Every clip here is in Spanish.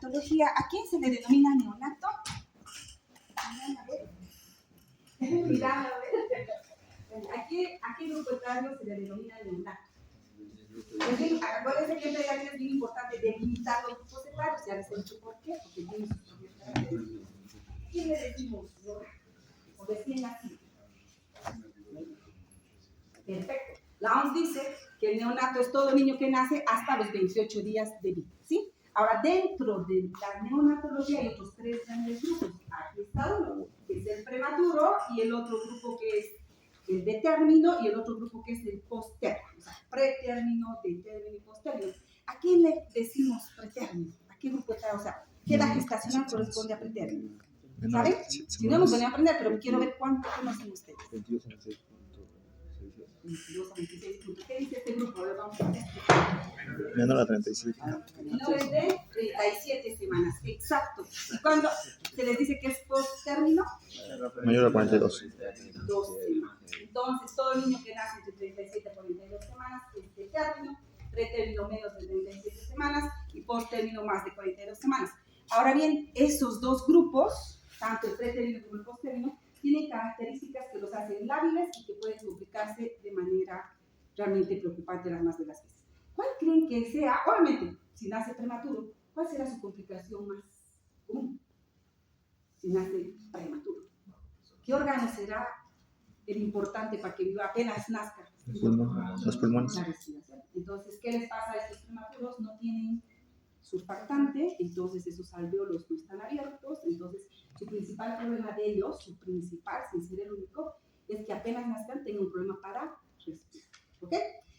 neonatología, ¿a quién se le denomina neonato? Mirá, a ver. ¿A qué grupo etario se le denomina neonato? Acuérdense que en pediatría es bien importante delimitar los grupos etarios, ya les he dicho por qué, porque tienen sus propias características. ¿A quién le decimos o recién nacido? Perfecto. La OMS dice que el neonato es todo niño que nace hasta los 28 días de vida, ¿sí? Ahora, dentro de la neonatología hay otros 3 grandes grupos. Aquí está uno, que es el prematuro, y el otro grupo que es el de término, y el otro grupo que es el posttérmino. O sea, pretérmino, detérmino y posttérmino. ¿A quién le decimos pretérmino? ¿A qué grupo está? O sea, ¿qué edad gestacional corresponde a pretérmino? ¿Saben? Si no, nos van a aprender, pero quiero ver cuánto conocen ustedes. 22 a 26. 22 a 26 puntos. ¿Qué dice este grupo? A ver, vamos a ver. Menor a 37. Menores de 37 semanas, exacto. ¿Y cuándo se les dice que es post-término? Mayor a 42. 2 semanas. Entonces, todo niño que nace entre 37 y 42 semanas es de término, pretérmino menos de 37 semanas y post-término más de 42 semanas. Ahora bien, esos dos grupos, tanto el pretérmino como el post-término, tienen características que los hacen lábiles y que pueden complicarse de manera realmente preocupante las más de las veces. ¿Cuál creen que sea? Obviamente, si nace prematuro, ¿cuál será su complicación más común? Si nace prematuro. ¿Qué órgano será el importante para que viva apenas nazca? Los pulmones. La respiración. Entonces, ¿qué les pasa a estos prematuros? No tienen surfactante, entonces esos alvéolos no están abiertos, entonces su principal problema de ellos, su principal, sin ser el único, es que apenas nazcan tengan un problema para respirar, ¿ok?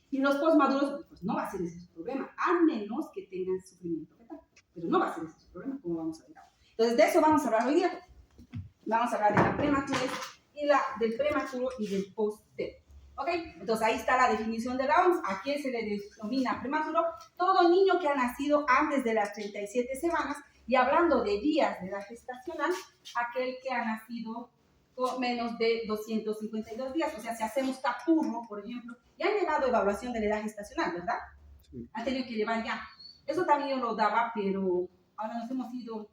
Y los postmaduros, pues no va a ser ese su problema, a menos que tengan sufrimiento fetal, pero no va a ser ese su problema, como vamos a ver ahora. Entonces, de eso vamos a hablar hoy día. Vamos a hablar de la prematurez y del prematuro y del posttérmino. ¿Ok? Entonces ahí está la definición de la OMS. ¿A quién se le denomina prematuro? Todo niño que ha nacido antes de las 37 semanas, y hablando de días de edad gestacional, aquel que ha nacido con menos de 252 días. O sea, si hacemos capurro, por ejemplo, ya han llevado evaluación de la edad gestacional, ¿verdad? Sí. Han tenido que llevar ya. Eso también yo lo daba, pero ahora nos hemos ido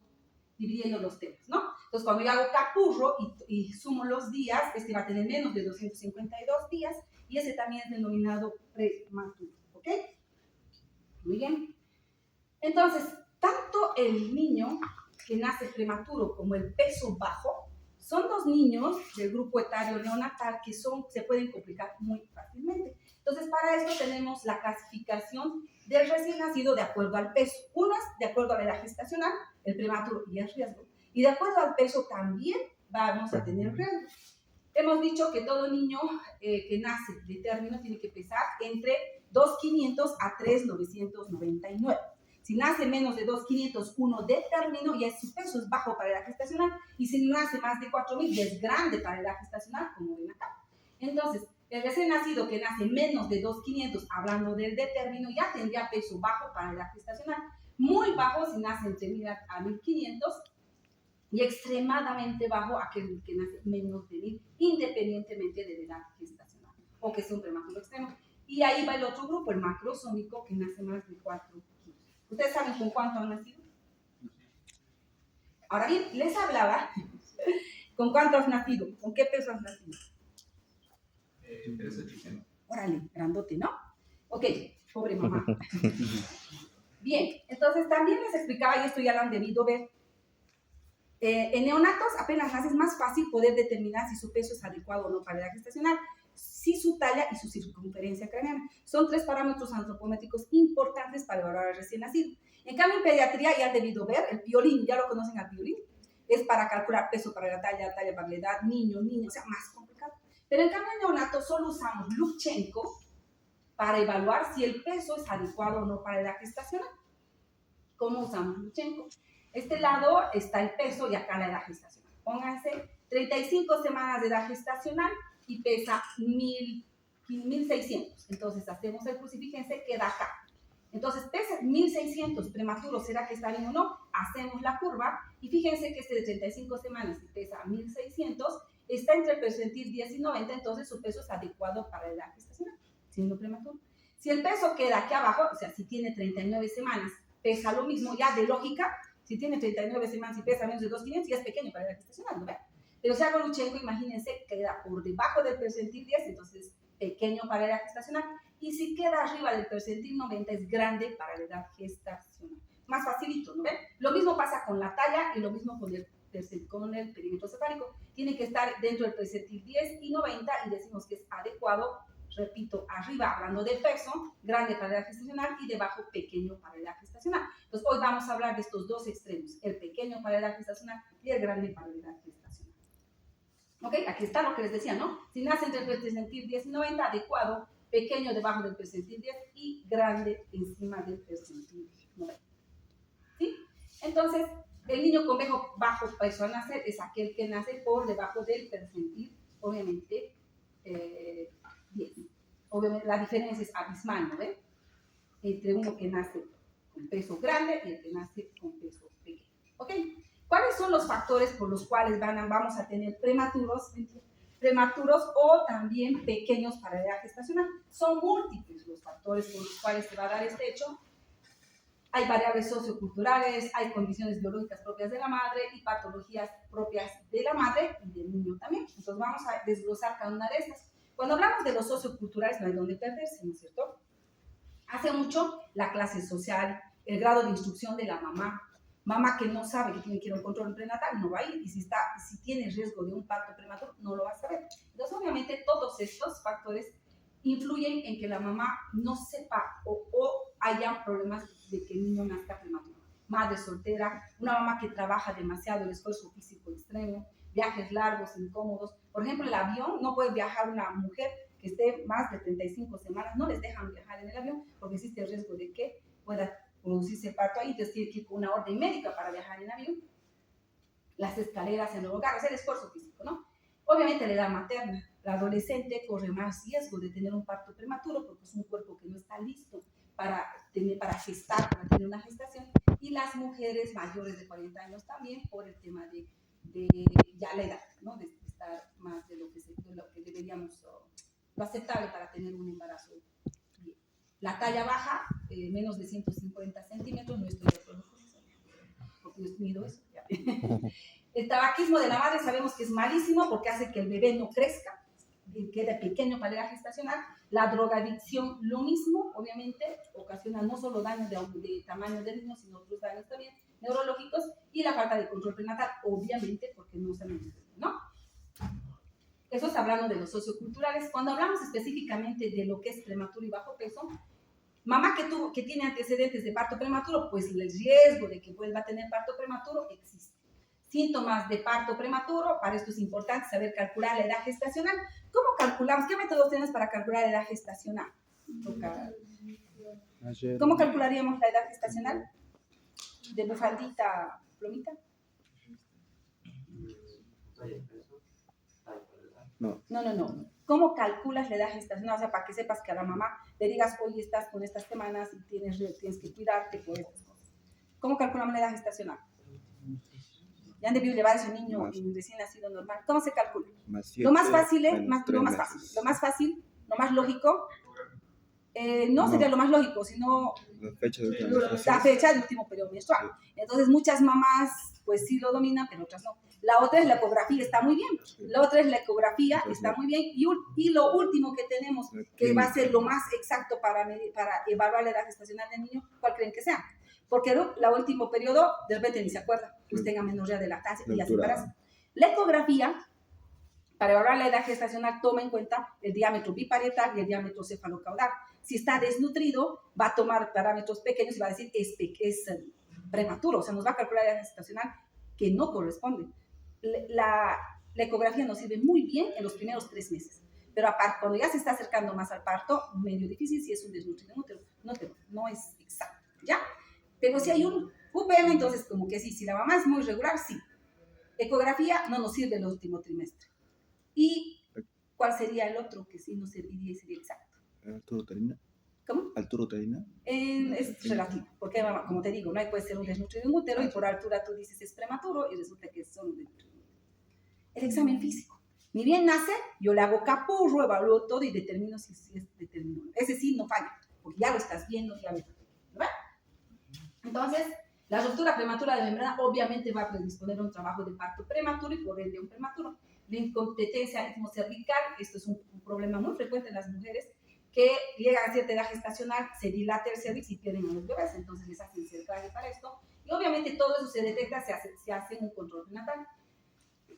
dividiendo los temas, ¿no? Entonces, cuando yo hago capurro y sumo los días, este va a tener menos de 252 días y ese también es denominado prematuro, ¿ok? Muy bien. Entonces, tanto el niño que nace prematuro como el peso bajo son dos niños del grupo etario neonatal que se pueden complicar muy fácilmente. Entonces, para esto tenemos la clasificación del recién nacido de acuerdo al peso. Unas de acuerdo a la edad gestacional, el prematuro y el riesgo. Y de acuerdo al peso también vamos a tener riesgo. Hemos dicho que todo niño que nace de término tiene que pesar entre 2.500 a 3.999. Si nace menos de 2.501 de término, ya su peso es bajo para la edad gestacional. Y si nace más de 4.000, ya es grande para la edad gestacional, como ven acá. Entonces, el recién nacido que nace menos de 2.500, hablando del de término, ya tendría peso bajo para la edad gestacional. Muy bajo si nace entre 1.000 a 1.500 y extremadamente bajo aquel que nace menos de 1.000, independientemente de la edad gestacional o que sea un prematuro extremo. Y ahí va el otro grupo, el macrosómico, que nace más de 4 kilos. ¿Ustedes saben con cuánto han nacido? Ahora bien, les hablaba, ¿con cuánto has nacido? ¿Con qué peso has nacido? 3.800. Órale, grandote, ¿no? Ok, pobre mamá. Bien, entonces también les explicaba, y esto ya lo han debido ver, en neonatos apenas nace es más fácil poder determinar si su peso es adecuado o no para la edad gestacional, si su talla y su circunferencia craneana. Son 3 parámetros antropométricos importantes para evaluar al recién nacido. En cambio, en pediatría ya han debido ver, el piolín, ya lo conocen al piolín, es para calcular peso para la talla para la edad, niño, o sea, más complicado. Pero en cambio en neonato solo usamos Lubchenco para evaluar si el peso es adecuado o no para la edad gestacional. ¿Cómo usamos Lubchenco? Este lado está el peso y acá la edad gestacional. Pónganse 35 semanas de edad gestacional y pesa 1.600. Entonces hacemos el crucifíjense, queda acá. Entonces pesa 1.600, prematuro, ¿será que está bien o no? Hacemos la curva y fíjense que este de 35 semanas y pesa 1.600 está entre el percentil 10 y 90, entonces su peso es adecuado para la edad gestacional, siendo prematuro. Si el peso queda aquí abajo, o sea, si tiene 39 semanas, pesa lo mismo, ya de lógica, Si tiene 39 semanas y pesa menos de 2.500, ya es pequeño para edad gestacional, ¿no ve? Pero si hago Lutsenko, imagínense, queda por debajo del percentil 10, entonces pequeño para edad gestacional. Y si queda arriba del percentil 90, es grande para la edad gestacional. Más facilito, ¿no ven? Lo mismo pasa con la talla y lo mismo con el perímetro cefálico. Tiene que estar dentro del percentil 10 y 90 y decimos que es adecuado. Repito, arriba hablando de peso, grande para edad gestacional y debajo pequeño para edad gestacional. Entonces hoy vamos a hablar de estos dos extremos, el pequeño para edad gestacional y el grande para edad gestacional. Ok, aquí está lo que les decía, ¿no? Si nace entre el percentil 10 y 90, adecuado, pequeño debajo del percentil 10 y grande encima del percentil 90. ¿Sí? Entonces, el niño con bajo peso al nacer es aquel que nace por debajo del percentil, obviamente, 10. Obviamente, la diferencia es abismal, ¿no ven? Entre uno que nace con peso grande y el que nace con peso pequeño. ¿Ok? ¿Cuáles son los factores por los cuales vamos a tener prematuros o también pequeños para edad gestacional? Son múltiples los factores por los cuales se va a dar este hecho. Hay variables socioculturales, hay condiciones biológicas propias de la madre y patologías propias de la madre y del niño también. Entonces vamos a desglosar cada una de estas. Cuando hablamos de los socioculturales no hay donde perderse, ¿no es cierto? Hace mucho la clase social, el grado de instrucción de la mamá. Mamá que no sabe que tiene que ir a un control prenatal no va a ir, y si tiene riesgo de un parto prematuro no lo va a saber. Entonces obviamente todos estos factores influyen en que la mamá no sepa o haya problemas de que el niño nazca prematuro. Madre soltera, una mamá que trabaja demasiado, el esfuerzo físico extremo, viajes largos, incómodos. Por ejemplo, el avión, no puede viajar una mujer que esté más de 35 semanas, no les dejan viajar en el avión porque existe el riesgo de que pueda producirse parto ahí, entonces tiene que ir con una orden médica para viajar en avión. Las escaleras en el hogar, hacer esfuerzo físico, ¿no? Obviamente la edad materna. La adolescente corre más riesgo de tener un parto prematuro porque es un cuerpo que no está listo para gestar, para tener una gestación. Y las mujeres mayores de 40 años también por el tema de ya la edad, ¿no? De estar más de lo que deberíamos, lo aceptable para tener un embarazo bien. La talla baja, menos de 150 centímetros, no estoy de acuerdo con eso, porque yo mido eso. Ya. El tabaquismo de la madre sabemos que es malísimo porque hace que el bebé no crezca, quede pequeño para la gestacional. La drogadicción, lo mismo, obviamente, ocasiona no solo daños de tamaño del niño, sino otros daños también neurológicos, y la falta de control prenatal, obviamente, porque no se menciona, ¿no? Eso es hablando de los socioculturales. Cuando hablamos específicamente de lo que es prematuro y bajo peso, mamá que tiene antecedentes de parto prematuro, pues el riesgo de que vuelva a tener parto prematuro existe. Síntomas de parto prematuro, para esto es importante saber calcular la edad gestacional. ¿Cómo calculamos? ¿Qué métodos tenemos para calcular la edad gestacional? ¿Cómo calcularíamos la edad gestacional? ¿De bufandita, plomita? No. ¿Cómo calculas la edad gestacional? O sea, para que sepas que a la mamá le digas, hoy estás con estas semanas y tienes que cuidarte por estas cosas. ¿Cómo calculamos la edad gestacional? Ya han debido llevar a su niño recién nacido normal. ¿Cómo se calcula? Lo más fácil, lo más lógico, no sería lo más lógico, sino la fecha del último periodo menstrual. Entonces muchas mamás pues sí lo dominan, pero otras no. La otra es la ecografía, está muy bien. Y lo último que tenemos, que va a ser lo más exacto para evaluar la edad gestacional del niño, ¿cuál creen que sea? Porque el último periodo, de repente ni se acuerda, pues tenga menorrea de lactancia y ya se embaraza. La ecografía, para evaluar la edad gestacional, toma en cuenta el diámetro biparietal y el diámetro cefalocaudal. Si está desnutrido, va a tomar parámetros pequeños y va a decir es prematuro, o sea, nos va a calcular la edad gestacional que no corresponde. La ecografía nos sirve muy bien en los primeros 3 meses, pero aparte, cuando ya se está acercando más al parto, medio difícil si es un desnutrido útero, no es exacto, ¿ya? Pero si hay un UPM, entonces como que sí, si la mamá es muy regular, sí. Ecografía no nos sirve el último trimestre. ¿Y cuál sería el otro que sí nos serviría y sería exacto? ¿Altura uterina? ¿Cómo? ¿Altura uterina? Es relativo, porque como te digo, no puede ser un desnutrido de un útero y por altura tú dices es prematuro y resulta que es solo un desnutrido. El examen físico. Ni bien nace, yo le hago capurro, evalúo todo y determino si es determinado. Ese sí no falla, porque ya lo estás viendo, ya ves. ¿Verdad? Entonces, La ruptura prematura de membrana obviamente va a predisponer a un trabajo de parto prematuro y por ende un prematuro. La incompetencia cervical, esto es un problema muy frecuente en las mujeres que llegan a cierta edad gestacional, se dilata el cervix y pierden a los bebés, entonces les hacen cerclaje para esto. Y obviamente todo eso se detecta, se hace un control prenatal.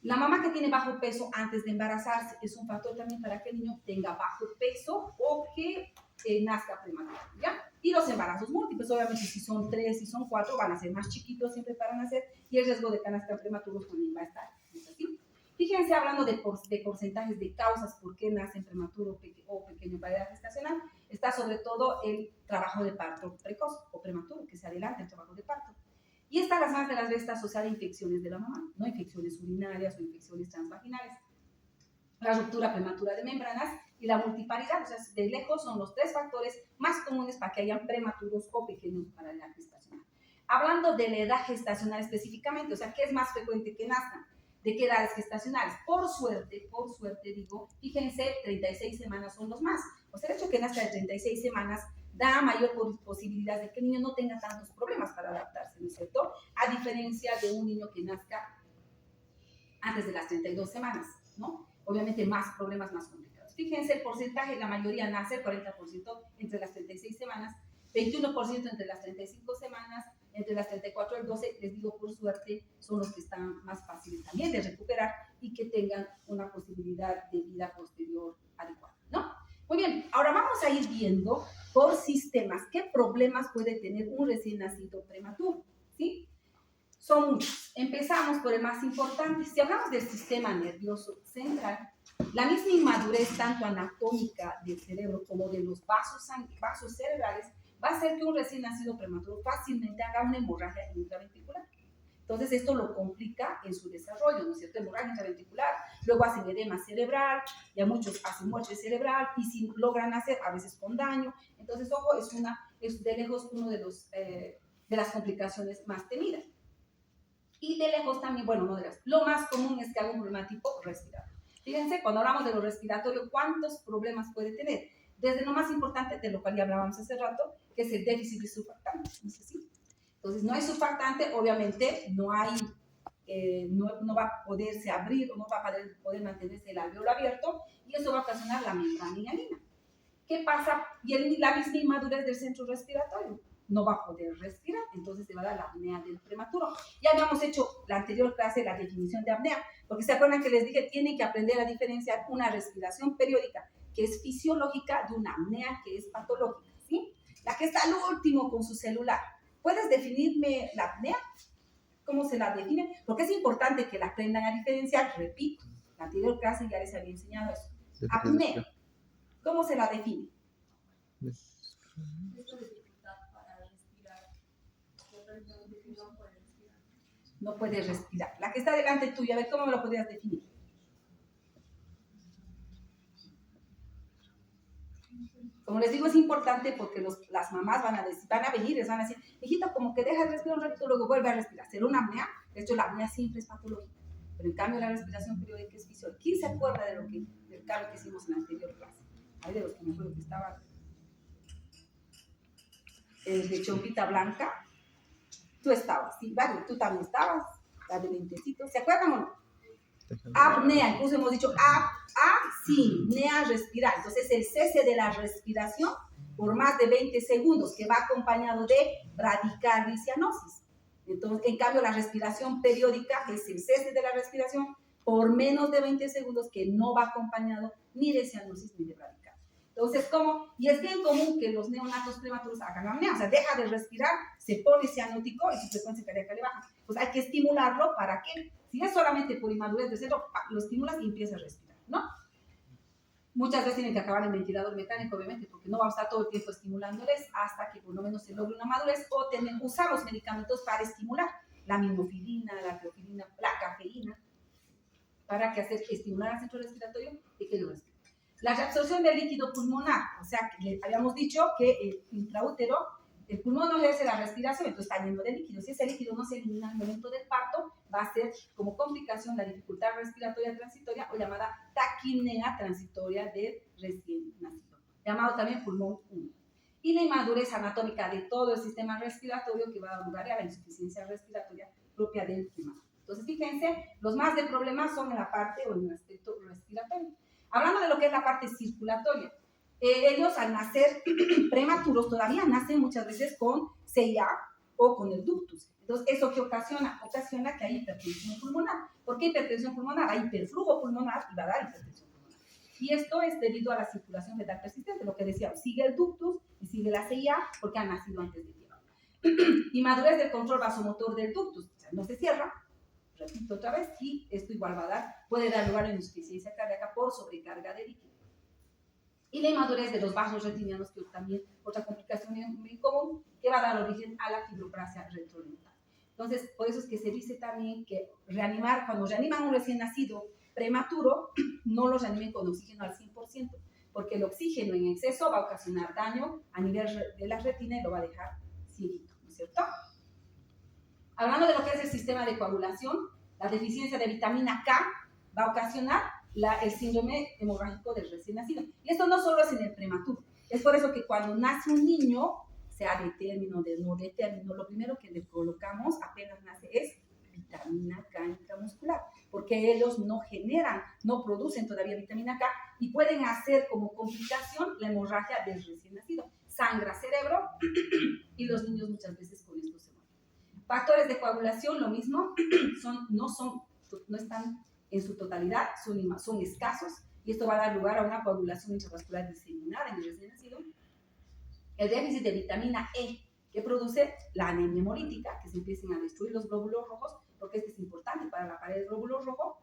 La mamá que tiene bajo peso antes de embarazarse es un factor también para que el niño tenga bajo peso o que nazca prematuro, ¿ya? Y los embarazos múltiples, obviamente si son 3, si son 4, van a ser más chiquitos siempre para nacer y el riesgo de que nazcan prematuros también va a estar. ¿Es así? Fíjense, hablando de porcentajes de causas por qué nacen prematuro o pequeño para edad gestacional, está sobre todo el trabajo de parto precoz o prematuro, que se adelanta el trabajo de parto. Y esta las más de las veces está asociada a infecciones de la mamá, no infecciones urinarias o infecciones transvaginales. La ruptura prematura de membranas y la multiparidad, o sea, de lejos son los 3 factores más comunes para que hayan prematuros o pequeños para la edad gestacional. Hablando de la edad gestacional específicamente, o sea, ¿qué es más frecuente que nazcan? ¿De qué edades gestacionales? Por suerte digo, fíjense, 36 semanas son los más. O sea, el hecho de que nazca de 36 semanas da mayor posibilidad de que el niño no tenga tantos problemas para adaptarse, ¿no es cierto? A diferencia de un niño que nazca antes de las 32 semanas, ¿no? Obviamente más problemas, más complicados. Fíjense el porcentaje, la mayoría nace, el 40% entre las 36 semanas, 21% entre las 35 semanas, entre las 34 y el 12, les digo por suerte, son los que están más fáciles también de recuperar y que tengan una posibilidad de vida posterior adecuada, ¿no? Muy bien, ahora vamos a ir viendo por sistemas qué problemas puede tener un recién nacido prematuro, ¿sí? Son muchos. Empezamos por el más importante. Si hablamos del sistema nervioso central, la misma inmadurez tanto anatómica del cerebro como de los vasos cerebrales va a hacer que un recién nacido prematuro fácilmente haga una hemorragia intraventricular. Entonces esto lo complica en su desarrollo, ¿no es cierto? Hemorragia intraventricular, luego hacen edema cerebral, y a muchos hacen muerte cerebral, y si logran hacer, a veces con daño. Entonces, ojo, es de lejos uno de las complicaciones más temidas. Y de lejos también, bueno, no de lejos, lo más común es que haga un problema tipo respiratorio. Fíjense, cuando hablamos de lo respiratorio, ¿cuántos problemas puede tener? Desde lo más importante, de lo cual ya hablábamos hace rato, que es el déficit de surfactantes, ¿no es así? Entonces, no hay surfactante, obviamente no va a poderse abrir o no va a poder mantenerse el alveolo abierto y eso va a ocasionar la membrana hialina. ¿Qué pasa? Y la misma inmadurez del centro respiratorio. No va a poder respirar, entonces se va a dar la apnea del prematuro. Ya habíamos hecho la anterior clase la definición de apnea, porque se acuerdan que les dije, tienen que aprender a diferenciar una respiración periódica que es fisiológica de una apnea que es patológica, ¿sí? La que está al último con su celular. ¿Puedes definirme la apnea? ¿Cómo se la define? Porque es importante que la aprendan a diferenciar. Repito, la anterior clase ya les había enseñado eso. Apnea, ¿cómo se la define? No puedes respirar. La que está delante tuya, a ver cómo me lo podrías definir. Como les digo, es importante porque las mamás van a venir, les van a decir, hijito, como que deja de respirar un ratito, luego vuelve a respirar. ¿Será una apnea? De hecho, la apnea siempre es patológica, pero en cambio la respiración periódica es fisiológica. ¿Quién se acuerda del cambio que hicimos en la anterior clase? Hay de los que me acuerdo que estaban de chompita blanca. Tú estabas, sí, vale, tú también estabas, la de lentecito, ¿se acuerdan o no? Apnea, incluso hemos dicho apnea, respirar. Entonces, el cese de la respiración por más de 20 segundos, que va acompañado de bradicardia y cianosis. Entonces, en cambio, la respiración periódica es el cese de la respiración por menos de 20 segundos, que no va acompañado ni de cianosis ni de bradicardia. Entonces, ¿cómo? Y es bien común que los neonatos prematuros hagan apnea, o sea, deja de respirar, se pone cianótico y su frecuencia cardíaca le baja. Pues hay que estimularlo, ¿para qué? Si es solamente por inmadurez de centro, lo estimulas y empieza a respirar, ¿no? Muchas veces tienen que acabar el ventilador mecánico, obviamente, porque no vamos a estar todo el tiempo estimulándoles hasta que por lo menos se logre una madurez, o usamos medicamentos para estimular, la minofilina, la teofilina, la cafeína, para que estimular al centro respiratorio y que lo respire. La reabsorción del líquido pulmonar, o sea, que habíamos dicho que el intraútero, el pulmón no ejerce la respiración, entonces está lleno de líquido. Si ese líquido no se elimina en el momento del parto, va a ser como complicación la dificultad respiratoria transitoria o llamada taquipnea transitoria del recién nacido, llamado también pulmón 1. y la inmadurez anatómica de todo el sistema respiratorio que va a dar lugar a la insuficiencia respiratoria propia del prematuro. Entonces, fíjense, los más de problemas son en la parte o en el aspecto respiratorio. Hablando de lo que es la parte circulatoria, ellos al nacer prematuros todavía nacen muchas veces con CIA o con el ductus. Entonces, ¿eso qué ocasiona? Ocasiona que hay hipertensión pulmonar. ¿Por qué hipertensión pulmonar? Hay hiperflujo pulmonar y va a dar hipertensión pulmonar. Y esto es debido a la circulación fetal persistente, lo que decía, sigue el ductus y sigue la CIA porque ha nacido antes de tiempo. Inmadurez del control vasomotor del ductus, o sea, no se cierra, repito otra vez, y esto igual va a dar, puede dar lugar a insuficiencia cardíaca por sobrecarga de líquido. Y la inmadurez de los vasos retinianos, que también otra complicación muy común, que va a dar origen a la fibroplasia retrodental. Entonces, por eso es que se dice también que reanimar, cuando reaniman a un recién nacido prematuro, no lo reanimen con oxígeno al 100%, porque el oxígeno en exceso va a ocasionar daño a nivel de la retina y lo va a dejar cieguito, ¿no es cierto? Hablando de lo que es el sistema de coagulación, la deficiencia de vitamina K va a ocasionar el síndrome hemorrágico del recién nacido. Y esto no solo es en el prematuro, es por eso que cuando nace un niño, sea de término, de no de término, lo primero que le colocamos apenas nace es vitamina K intramuscular, porque ellos no generan, no producen todavía vitamina K y pueden hacer como complicación la hemorragia del recién nacido. Sangra cerebro y los niños muchas veces con esto se mueren. Factores de coagulación, lo mismo, no están en su totalidad, son escasos y esto va a dar lugar a una coagulación intravascular diseminada en el recién nacido. El déficit de vitamina E, que produce la anemia hemolítica, que se empiecen a destruir los glóbulos rojos, porque esto es importante para la pared del glóbulo rojo.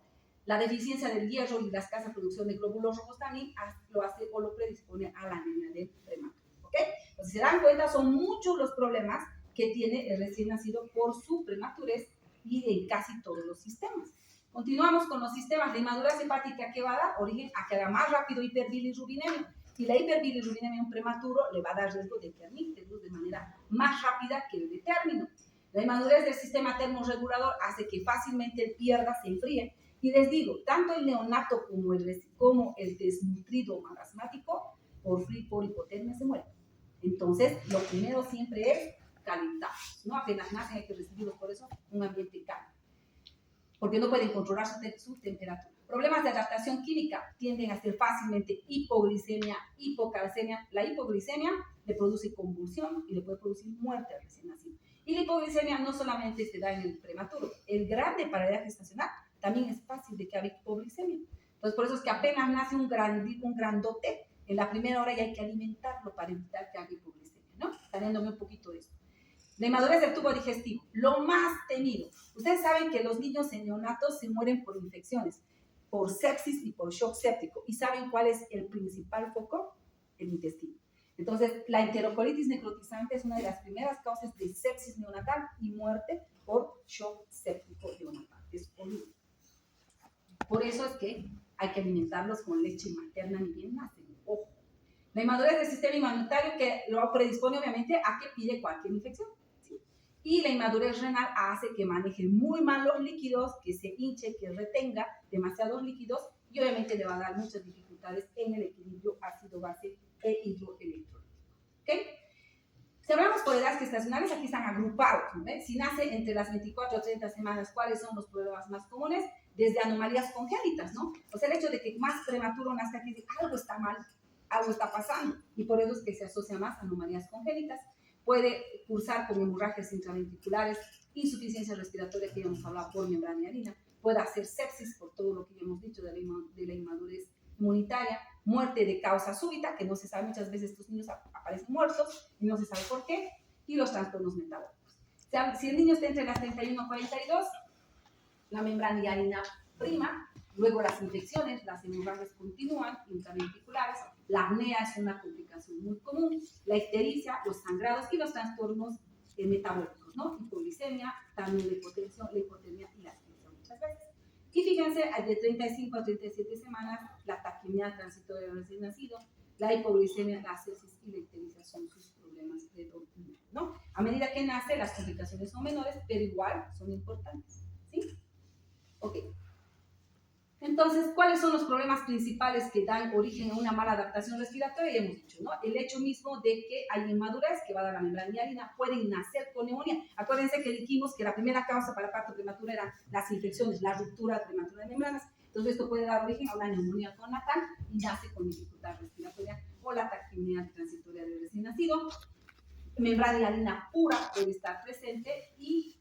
La deficiencia del hierro y la escasa producción de glóbulos rojos también lo hace o lo predispone a la anemia del prematuro. ¿Ok? Entonces, si se dan cuenta, son muchos los problemas que tiene el recién nacido por su prematurez y en casi todos los sistemas. Continuamos con los sistemas de inmadurez hepática que va a dar origen a que haga más rápido hiperbilirrubinemia. Y la hiperbilirrubinemia en un prematuro le va a dar riesgo de kernicterus de manera más rápida que el de término. La inmadurez del sistema termorregulador hace que fácilmente pierda, se enfríe. Y les digo, tanto el neonato como el desnutrido marasmático, por frío y por hipotermia, se muere. Entonces, lo primero siempre es calentarlos, ¿no? Apenas nacen hay que recibirlos, por eso un ambiente cálido, porque no pueden controlar su temperatura. Problemas de adaptación química tienden a ser fácilmente hipoglicemia, hipocalcemia. La hipoglicemia le produce convulsión y le puede producir muerte al recién nacido. Y la hipoglicemia no solamente se da en el prematuro, el grande para la edad gestacional también es fácil de que haya hipoglicemia. Entonces, por eso es que apenas nace un grandote, en la primera hora ya hay que alimentarlo para evitar que haya hipoglicemia, ¿no? Saliéndome un poquito de esto. La inmadurez del tubo digestivo, lo más temido. Ustedes saben que los niños en neonatos se mueren por infecciones, por sepsis y por shock séptico. ¿Y saben cuál es el principal foco? El intestino. Entonces, la enterocolitis necrotizante es una de las primeras causas de sepsis neonatal y muerte por shock séptico neonatal. Es horrible. Por eso es que hay que alimentarlos con leche materna ni bien nacen. Ojo. La inmadurez del sistema inmunitario que lo predispone obviamente a que pide cualquier infección. Y la inmadurez renal hace que maneje muy mal los líquidos, que se hinche, que retenga demasiados líquidos y obviamente le va a dar muchas dificultades en el equilibrio ácido-base e hidroelectrolítico. ¿Ok? Si hablamos por edades gestacionales, aquí están agrupados. ¿Ves? Si nace entre las 24 a 30 semanas, ¿cuáles son los problemas más comunes? Desde anomalías congénitas, ¿no? O sea, el hecho de que más prematuro nazca aquí, algo está mal, algo está pasando y por eso es que se asocia más a anomalías congénitas. Puede cursar con hemorragias intraventriculares, insuficiencia respiratoria que ya hemos hablado por membrana hialina, puede hacer sepsis por todo lo que ya hemos dicho de la inmadurez inmunitaria, muerte de causa súbita, que no se sabe, muchas veces estos niños aparecen muertos y no se sabe por qué, y los trastornos metabólicos. O sea, si el niño está entre las 31 y 42, la membrana hialina prima, luego las infecciones, las hemorragias continúan, intraventriculares, la apnea es una complicación muy común, la ictericia, los sangrados y los trastornos metabólicos, ¿no? Hipoglicemia, también la hipotermia y la asfixia muchas veces. Y fíjense, de 35 a 37 semanas, la taquimia transitoria del recién nacido, la hipoglicemia, la sepsis y la ictericia son sus problemas de dormir, ¿no? A medida que nace, las complicaciones son menores, pero igual son importantes, ¿sí? Ok. Entonces, ¿cuáles son los problemas principales que dan origen a una mala adaptación respiratoria? Ya hemos dicho, ¿no? El hecho mismo de que hay inmadurez que va a dar la membrana hialina, pueden nacer con neumonía. Acuérdense que dijimos que la primera causa para parto prematuro eran las infecciones, la ruptura prematura de membranas. Entonces, esto puede dar origen a una neumonía connatal y nace con dificultad respiratoria o la taquipnea transitoria del recién nacido. Membrana hialina pura puede estar presente y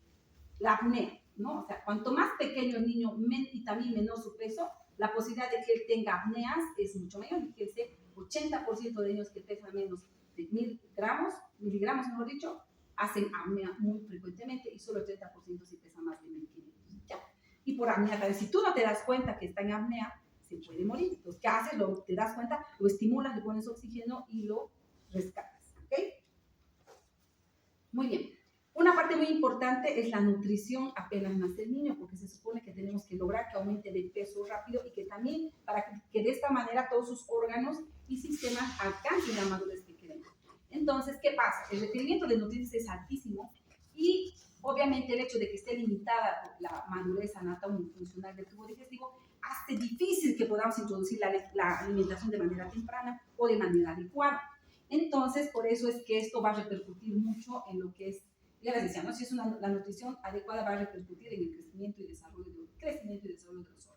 la apnea, ¿no? O sea, cuanto más pequeño el niño y también menor su peso, la posibilidad de que él tenga apneas es mucho mayor. Fíjense, 80% de niños que pesan menos de 1000 miligramos, mejor dicho, hacen apnea muy frecuentemente y solo el 30% si pesa más de 1500. ¿Ya? Y por apnea, también, si tú no te das cuenta que está en apnea, se puede morir. Entonces, ¿qué haces? Te das cuenta, lo estimulas, le pones oxígeno y lo rescatas. ¿Ok? Muy bien. Una parte muy importante es la nutrición apenas nace el niño, porque se supone que tenemos que lograr que aumente de peso rápido y que también, para que de esta manera todos sus órganos y sistemas alcancen la madurez que queremos. Entonces, ¿qué pasa? El requerimiento de nutrientes es altísimo y obviamente el hecho de que esté limitada la madurez anatómico-funcional del tubo digestivo hace difícil que podamos introducir la alimentación de manera temprana o de manera adecuada. Entonces, por eso es que esto va a repercutir mucho en lo que es, ya les decía, ¿no? Si es la nutrición adecuada, va a repercutir en el crecimiento y desarrollo de los órganos.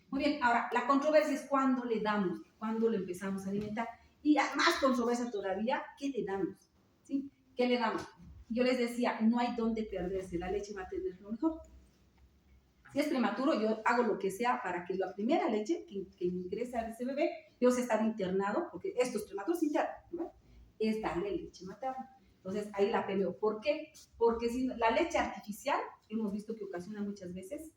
Muy bien, ahora, la controversia es cuándo le damos, cuándo le empezamos a alimentar. Y más controversia todavía, ¿qué le damos? ¿Sí? ¿Qué le damos? Yo les decía, no hay dónde perderse, la leche materna es lo mejor. Si es prematuro, yo hago lo que sea para que la primera leche que ingrese a ese bebé, Dios estar internado, porque estos prematuros internos, ¿no? Es darle leche materna. Entonces, ahí la peleo. ¿Por qué? Porque si la leche artificial, hemos visto que ocasiona muchas veces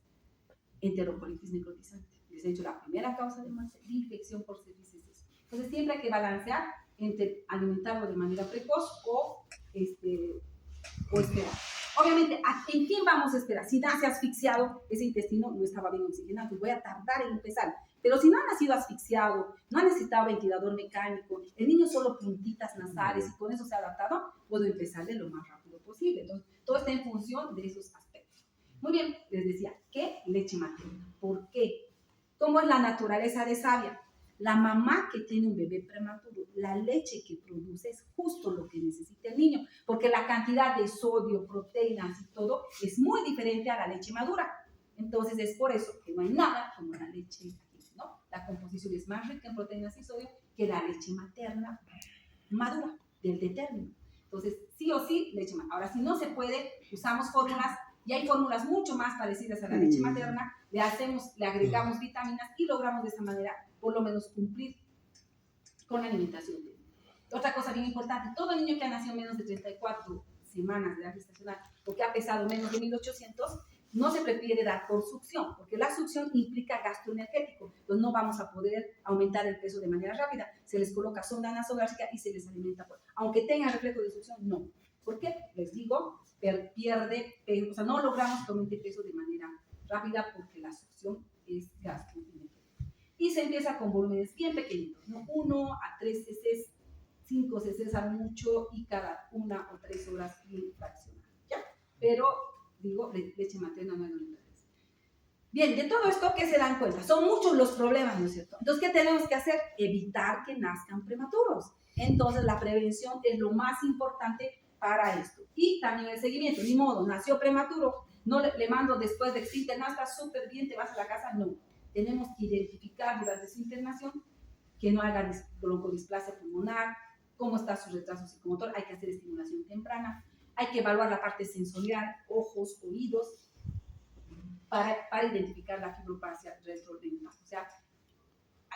enterocolitis necrotizante. Les he dicho, la primera causa de infección por sepsis es eso. Entonces, siempre hay que balancear entre alimentarlo de manera precoz o esperar. Obviamente, ¿en quién vamos a esperar? Si nace asfixiado, ese intestino no estaba bien oxigenado, pues voy a tardar en empezar. Pero si no ha nacido asfixiado, no ha necesitado ventilador mecánico, el niño solo puntitas nasales y con eso se ha adaptado, puedo empezar de lo más rápido posible. Entonces, todo está en función de esos aspectos. Muy bien, les decía, ¿qué? Leche materna. ¿Por qué? ¿Cómo es la naturaleza de Savia? La mamá que tiene un bebé prematuro, la leche que produce es justo lo que necesita el niño, porque la cantidad de sodio, proteínas y todo es muy diferente a la leche madura. Entonces es por eso que no hay nada como la leche, ¿no? La composición es más rica en proteínas y sodio que la leche materna madura, del término. Entonces, sí o sí, leche materna. Ahora, si no se puede, usamos fórmulas, y hay fórmulas mucho más parecidas a la leche materna, le agregamos vitaminas y logramos de esta manera por lo menos cumplir con la alimentación. Otra cosa bien importante, todo niño que ha nacido menos de 34 semanas de edad gestacional o que ha pesado menos de 1800, no se prefiere dar por succión, porque la succión implica gasto energético, entonces no vamos a poder aumentar el peso de manera rápida. Se les coloca sonda nasogástrica y se les alimenta, aunque tenga reflejo de succión, no. ¿Por qué? Les digo, pierde peso, o sea, no logramos que aumente peso de manera rápida porque la succión es gasto energético. Y se empieza con volúmenes bien pequeñitos, ¿no? 1 a 3 cc, 5 cc a mucho y cada 1 o 3 horas bien fraccionado, ¿ya? Pero, digo, leche materna no hay donde perderse. Bien, de todo esto, ¿qué se dan cuenta? Son muchos los problemas, ¿no es cierto? Entonces, ¿qué tenemos que hacer? Evitar que nazcan prematuros. Entonces, la prevención es lo más importante para esto. Y también el seguimiento, ni modo, nació prematuro, no le mando después de que si te nazcas súper bien, te vas a la casa, no. Tenemos que identificar durante su internación que no haga broncodisplasia pulmonar, cómo está su retraso psicomotor, hay que hacer estimulación temprana, hay que evaluar la parte sensorial, ojos, oídos, para identificar la fibropatia retrorenal. O sea,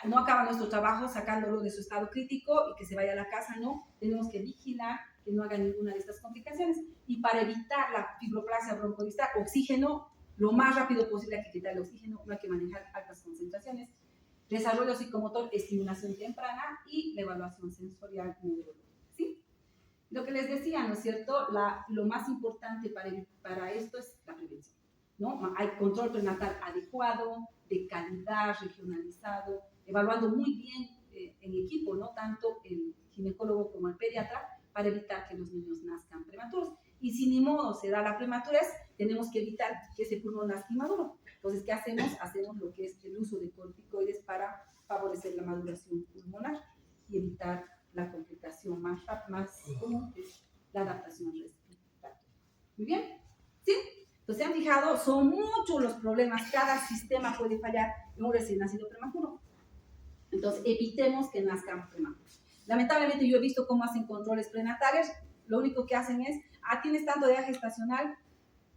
no acaba nuestro trabajo sacándolo de su estado crítico y que se vaya a la casa, no, tenemos que vigilar que no haga ninguna de estas complicaciones y para evitar la fibroplasia broncodistal, oxígeno, lo más rápido posible hay que quitar el oxígeno, no hay que manejar altas concentraciones, desarrollo psicomotor, estimulación temprana y la evaluación sensorial neurológica, ¿sí? Lo que les decía, ¿no es cierto? Lo más importante para esto es la prevención, ¿no? Hay control prenatal adecuado, de calidad, regionalizado, evaluando muy bien en equipo, ¿no? Tanto el ginecólogo como el pediatra, para evitar que los niños nazcan prematuros. Y si ni modo se da la prematurez, tenemos que evitar que ese pulmón nazca inmaduro. Entonces, ¿qué hacemos? Hacemos lo que es el uso de corticoides para favorecer la maduración pulmonar y evitar la complicación más común, que es la adaptación respiratoria. Muy bien, ¿sí? Entonces, ¿se han fijado? Son muchos los problemas. Cada sistema puede fallar en un recién nacido prematuro. Entonces, evitemos que nazcan prematuros. Lamentablemente, yo he visto cómo hacen controles prenatales. Lo único que hacen es, tienes tanto de edad gestacional,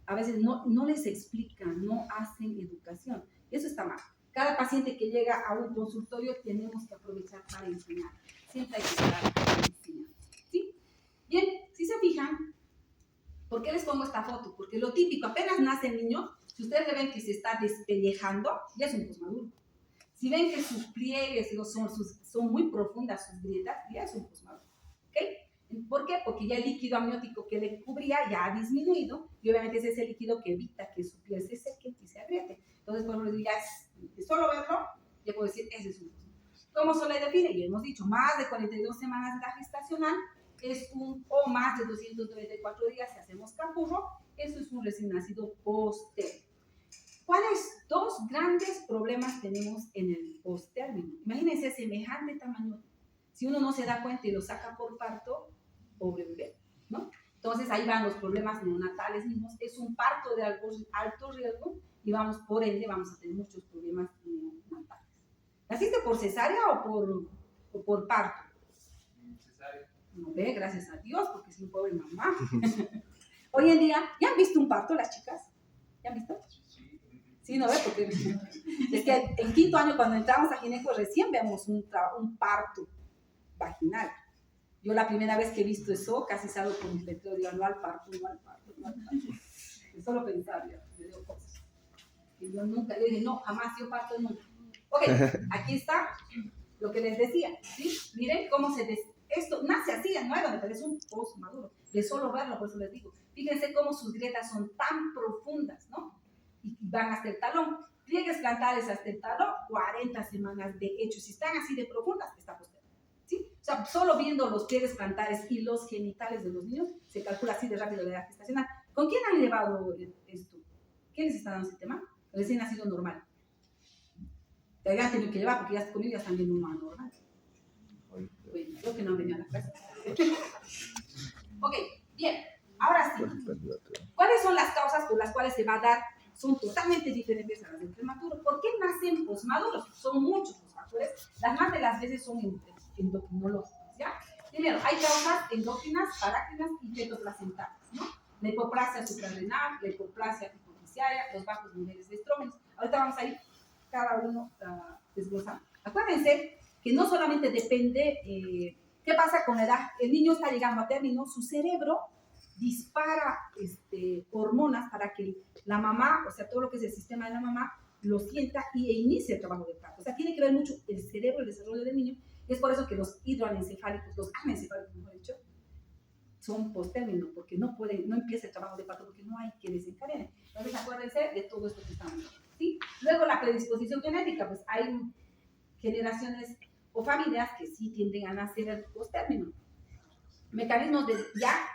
a veces no les explican, no hacen educación. Eso está mal. Cada paciente que llega a un consultorio tenemos que aprovechar para enseñar. Siempre hay que estar enseñando. ¿Sí? Bien, si se fijan, ¿por qué les pongo esta foto? Porque lo típico, apenas nace el niño, si ustedes le ven que se está despellejando, ya es un posmaduro. Si ven que sus pliegues son muy profundas, sus grietas, ya es un posmaduro. ¿Ok? ¿Por qué? Porque ya el líquido amniótico que le cubría ya ha disminuido y obviamente es ese líquido que evita que su piel se seque y se agriete. Entonces, por ejemplo, ya es solo verlo, ya puedo decir, ese es un posmaduro. ¿Cómo se le define? Ya hemos dicho, más de 42 semanas de edad gestacional o más de 294 días si hacemos capurro, eso es un recién nacido postérmino. ¿Cuáles dos grandes problemas tenemos en el posttérmino? Imagínense semejante tamaño. Si uno no se da cuenta y lo saca por parto, pobre bebé, ¿no? Entonces ahí van los problemas neonatales mismos. Es un parto de alto riesgo y por ende vamos a tener muchos problemas neonatales. ¿Naciste por cesárea o por parto? Cesárea. No ve, gracias a Dios, porque es mi pobre mamá. Hoy en día, ¿ya han visto un parto las chicas? ¿Ya han visto? Sí, no ve, porque es que en quinto año cuando entramos a gineco recién vemos un parto vaginal. Yo la primera vez que he visto eso, casi salgo con mi letrero, digo, no al parto. Es solo pensar, yo digo cosas. Y yo nunca, yo dije, no, jamás yo parto nunca. Ok, aquí está lo que les decía, ¿sí? Miren cómo esto nace así, en nuevo, pero es un post maduro. De solo verlo, por eso les digo. Fíjense cómo sus grietas son tan profundas, ¿no? Y van hasta el talón. Pliegues plantales hasta el talón, 40 semanas de hecho. Si están así de profundas, está postero. ¿Sí? O sea, solo viendo los pliegues plantales y los genitales de los niños, se calcula así de rápido la edad gestacional. ¿Con quién han llevado esto? ¿Quiénes están dando ese tema? Recién nacido normal. Te hayan tenido que llevar porque ya conmigo ya están viendo un normal. Bueno, creo que no han venido a la clase. Ok, bien. Ahora sí. ¿Cuáles son las causas por las cuales se va a dar? Son totalmente diferentes a las del prematuro. ¿Por qué nacen posmaduros? Son muchos los factores. Las más de las veces son endocrinológicas, ¿ya? Primero, hay causas endócrinas, parácrinas y fetoplacentales, ¿no? La hipoplasia suprarrenal, la hipoplasia hipofisiaria, los bajos niveles de estrógenos. Ahorita vamos a ir cada uno desglosando. Acuérdense que no solamente depende qué pasa con la edad. El niño está llegando a término, su cerebro dispara hormonas para que la mamá, o sea, todo lo que es el sistema de la mamá, lo sienta e inicie el trabajo de parto. O sea, tiene que ver mucho el cerebro, el desarrollo del niño, y es por eso que los hidroanencefálicos, los anencefálicos, mejor dicho, son posttérmino, porque no empieza el trabajo de parto, porque no hay que desencadene. Entonces, acuérdense de todo esto que estamos viendo, ¿sí? Luego, la predisposición genética, pues hay generaciones o familias que sí tienden a nacer al posttérmino.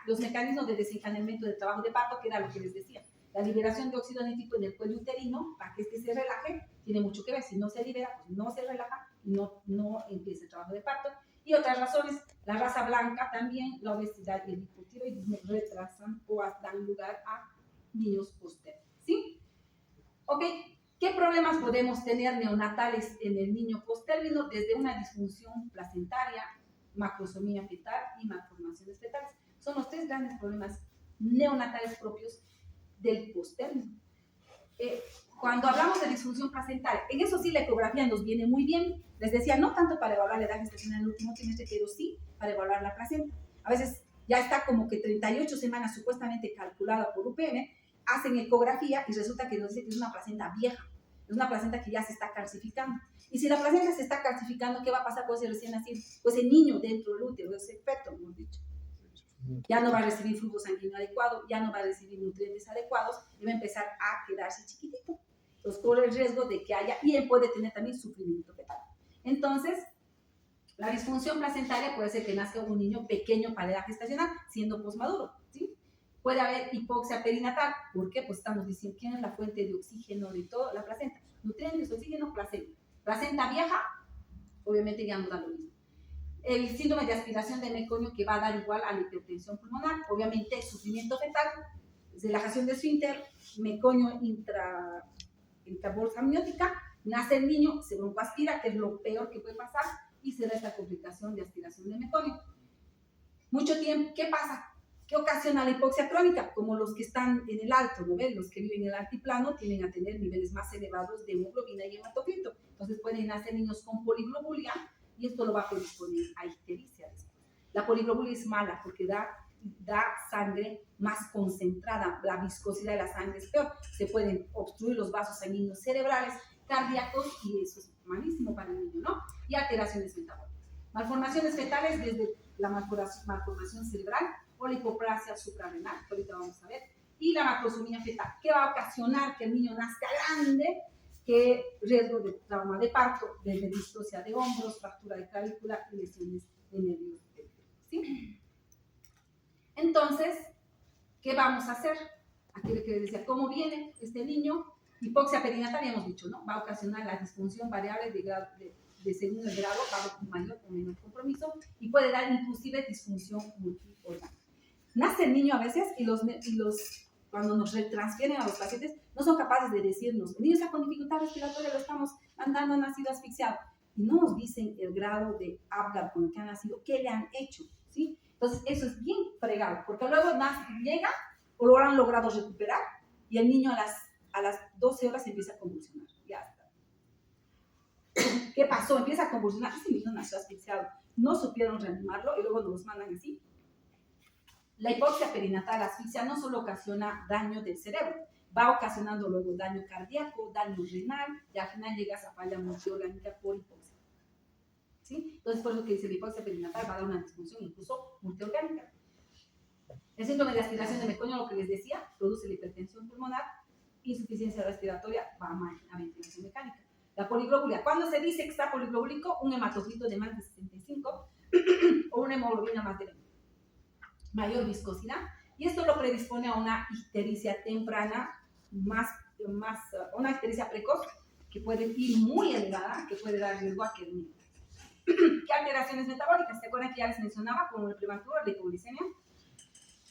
Los mecanismos de desencadenamiento del trabajo de parto, que era lo que les decía. La liberación de óxido nítrico en el cuello uterino, para que se relaje, tiene mucho que ver. Si no se libera, pues no se relaja y no empieza el trabajo de parto. Y otras razones, la raza blanca también, la obesidad y el hipotiroidismo retrasan o dan lugar a niños postérminos. ¿Sí? Ok, ¿qué problemas podemos tener neonatales en el niño postérmino? Desde una disfunción placentaria, macrosomía fetal y malformaciones fetales. Son los tres grandes problemas neonatales propios del postérmino. Cuando hablamos de disfunción placentaria, en eso sí la ecografía nos viene muy bien. Les decía, no tanto para evaluar la edad gestacional en el último trimestre, pero sí para evaluar la placenta. A veces ya está como que 38 semanas supuestamente calculada por UPM, hacen ecografía y resulta que nos dice que es una placenta vieja, es una placenta que ya se está calcificando. Y si la placenta se está calcificando, ¿qué va a pasar con ese recién nacido? Pues el niño dentro del útero, ese feto, hemos dicho. Ya no va a recibir flujo sanguíneo adecuado, ya no va a recibir nutrientes adecuados y va a empezar a quedarse chiquitito. Entonces corre el riesgo de que haya, y él puede tener también sufrimiento fetal. Entonces, la disfunción placentaria puede ser que nazca un niño pequeño para la edad gestacional, siendo posmaduro, ¿sí? Puede haber hipoxia perinatal. ¿Por qué? Pues estamos diciendo, ¿quién es la fuente de oxígeno de todo? La placenta. Nutrientes, oxígeno, placenta. Placenta vieja, obviamente ya no da lo mismo. El síndrome de aspiración de meconio, que va a dar igual a la hipertensión pulmonar. Obviamente, sufrimiento fetal, relajación de esfínter, meconio intrabolsa amniótica, nace el niño, se broncoaspira, que es lo peor que puede pasar, y se da esta complicación de aspiración de meconio. Mucho tiempo, ¿qué pasa? ¿Qué ocasiona la hipoxia crónica? Como los que están en el alto, ¿no ven? Los que viven en el altiplano tienden a tener niveles más elevados de hemoglobina y hematocrito. Entonces pueden nacer niños con poliglobulia y esto lo va a predisponer a ictericia. La poliglobulia es mala porque da sangre más concentrada, la viscosidad de la sangre es peor. Se pueden obstruir los vasos sanguíneos cerebrales, cardíacos, y eso es malísimo para el niño, ¿no? Y alteraciones metabólicas. Malformaciones fetales desde la malformación cerebral o la hipoplasia suprarrenal, que ahorita vamos a ver, y la macrosomía fetal, que va a ocasionar que el niño nazca grande, que riesgo de trauma de parto, desde distocia de hombros, fractura de clavícula y lesiones de nervios, ¿sí? Entonces, ¿qué vamos a hacer? Aquí les decía, ¿cómo viene este niño? Hipoxia perinatal, ya hemos dicho, ¿no? Va a ocasionar la disfunción variable de según el grado, va a haber mayor o menor compromiso, y puede dar inclusive disfunción multiorgánica. Nace el niño a veces y cuando nos transfieren a los pacientes no son capaces de decirnos, el niño está con dificultad respiratoria, lo estamos mandando, ha nacido asfixiado, y no nos dicen el grado de Apgar con el que ha nacido, qué le han hecho, ¿sí? Entonces eso es bien fregado, porque luego llega o lo han logrado recuperar y el niño a las 12 horas empieza a convulsionar. Ya está. ¿Qué pasó? Empieza a convulsionar. Ese niño nació asfixiado. No supieron reanimarlo y luego nos mandan así. La hipoxia perinatal, asfixia, no solo ocasiona daño del cerebro, va ocasionando luego daño cardíaco, daño renal, y al final llegas a falla multiorgánica por hipoxia. ¿Sí? Entonces, por eso que dice la hipoxia perinatal va a dar una disfunción incluso multiorgánica. El síndrome de aspiración de meconio, lo que les decía, produce la hipertensión pulmonar, insuficiencia respiratoria, va a ventilación mecánica. La poliglobulia, ¿cuándo se dice que está poliglobúlico? Un hematocrito de más de 65 o una hemoglobina más de 20. Mayor viscosidad, y esto lo predispone a una ictericia temprana, una ictericia precoz, que puede ir muy elevada, que puede dar riesgo a que el niño. ¿Qué alteraciones metabólicas? ¿Se acuerdan que ya les mencionaba? Como el prematuro, la hipoglicemia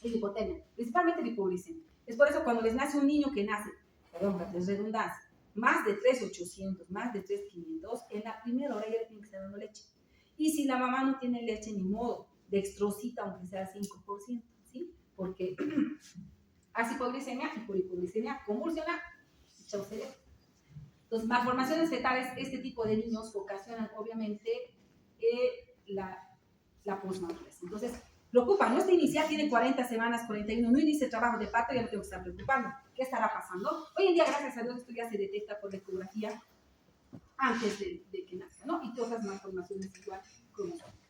y la hipotemia, principalmente la hipoglicemia. Es por eso cuando les nace un niño que nace, perdón, es redundancia, más de 3,800, más de 3,500, en la primera hora ya le tienen que estar dando leche. Y si la mamá no tiene leche, ni modo, dextrosita, aunque sea 5%, ¿sí? Porque hace hipoglicemia y por hipoglicemia convulsiona, chau cerebro. Entonces, malformaciones fetales, este tipo de niños ocasionan obviamente la posmadurez. Entonces, preocupa, ¿no? Este inicial tiene 40 semanas, 41, no inicia el trabajo de parto, ya me tengo que estar preocupando. ¿Qué estará pasando? Hoy en día, gracias a Dios, esto ya se detecta por la ecografía antes de que nazca, ¿no? Y todas las malformaciones igual cromosómicas.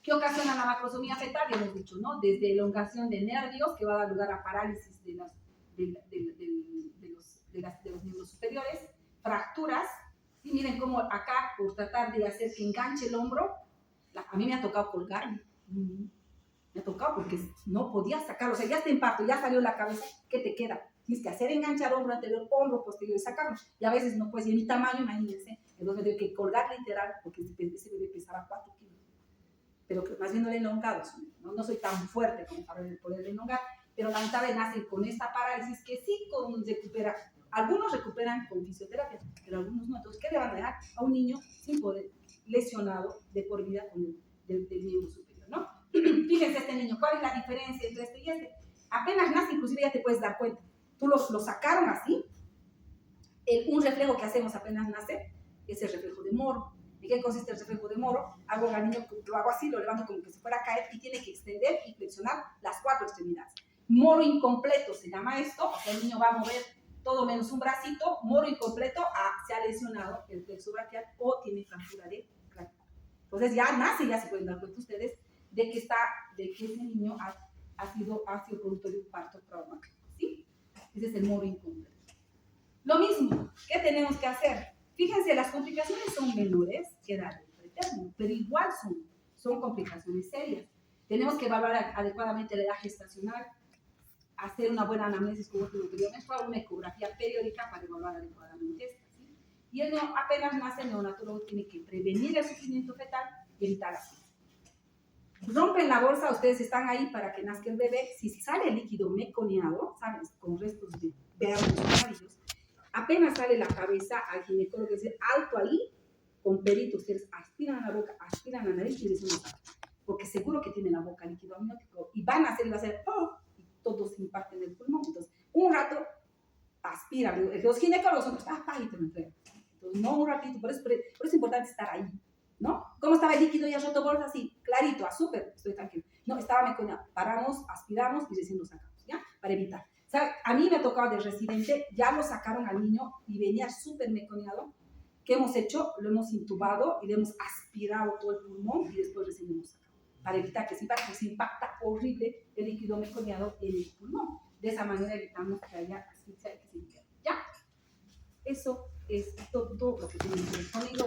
¿Qué ocasiona la macrosomía fetal? Ya hemos dicho, ¿no? Desde elongación de nervios, que va a dar lugar a parálisis de los miembros superiores, fracturas, y miren cómo acá, por tratar de hacer que enganche el hombro, a mí me ha tocado colgarme, me ha tocado porque no podía sacarlo, o sea, ya está en parto, ya salió la cabeza, ¿qué te queda? Tienes que hacer enganchar hombro anterior, hombro posterior y sacarlo, y a veces no puedes, y en mi tamaño, imagínense, entonces me tengo que colgar literal, porque ese bebé pesaba 4 kilos. Pero que más bien no le elongados, no soy tan fuerte como para poder elongar, pero lamentablemente nacen con esta parálisis que sí recupera. Algunos recuperan con fisioterapia, pero algunos no. Entonces, ¿qué le van a dejar a un niño sin poder, lesionado de por vida con del miembro superior, ¿no? Fíjense este niño, ¿cuál es la diferencia entre este y este? Apenas nace, inclusive ya te puedes dar cuenta. Tú lo sacaron así, un reflejo que hacemos apenas nace es el reflejo de Moro. ¿En qué consiste el reflejo de Moro? Hago al niño, lo hago así, lo levanto como que se fuera a caer y tiene que extender y flexionar las 4 extremidades. Moro incompleto se llama esto, o sea, el niño va a mover todo menos un bracito. Moro incompleto, se ha lesionado el plexo braquial o tiene fractura de clavícula. Entonces ya nace, ya se pueden dar cuenta ustedes de que ese niño ha sido producto de un parto traumático, ¿sí? Ese es el moro incompleto. Lo mismo, ¿qué tenemos que hacer? Fíjense, las complicaciones son menores que la del preterno, pero igual son complicaciones serias. Tenemos que evaluar adecuadamente la edad gestacional. hacer una buena anamnesis como último periodo menstrual, una ecografía periódica para evaluar adecuadamente esta. ¿Sí? Y el apenas nace el neonatólogo tiene que prevenir el sufrimiento fetal y evitar así. Rompen la bolsa, ustedes están ahí para que nazca el bebé. Si sale líquido meconiado, ¿sabes? Con restos de verdes amarillos, apenas sale la cabeza al ginecólogo que dice alto ahí, con perito, ustedes aspiran a la boca, aspiran a la nariz y dicen no, porque seguro que tiene la boca líquido amniótico y van a hacer, y va a hacer, oh, y todo se impacta en el pulmón. Entonces, un rato aspira, los ginecólogos son, y te lo entregan. Entonces, no un ratito, por eso es importante estar ahí, ¿no? ¿Cómo estaba el líquido? Ya roto bolsa, así, clarito, súper, estoy tranquilo. No, estaba meconiado, paramos, aspiramos y recién lo sacamos, ¿ya? Para evitar. O sea, a mí me ha tocado de residente, ya lo sacaron al niño y venía súper meconiado. ¿Qué hemos hecho? Lo hemos intubado y le hemos aspirado todo el pulmón y después recién lo hemos sacado. Para evitar que se impacta horrible el líquido meconiado en el pulmón. De esa manera evitamos que haya asfixia y que se pierda. ¿Ya? Eso es todo lo que tiene que ver conmigo.